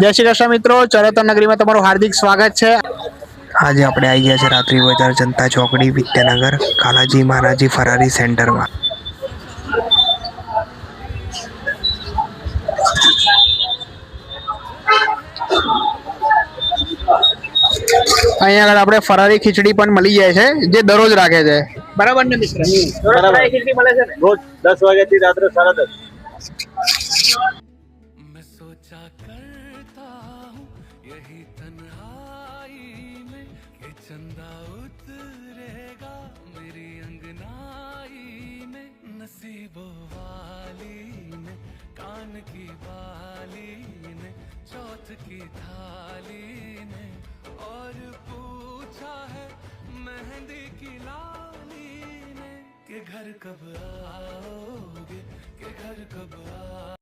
જય શ્રી કૃષ્ણ મિત્રો, ચરોતર નગરીમાં તમારું હાર્દિક સ્વાગત છે। આજે આપણે આવી ગયા છે રાત્રિ બજાર જનતા ચોકડી વિદ્યાનગર કાલાજી માનાજી ફરારી સેન્ટરમાં। અહીંયા આગળ આપણે ફરારી ખીચડી પણ મળી જાય છે, જે દરરોજ રાખે છે, બરાબર ને મિત્ર? ફરારી ખીચડી મળે છે ને રોજ 10 વાગ્યાથી રાત્રે 10:30। घर कब आओगे, के घर कब आओगे।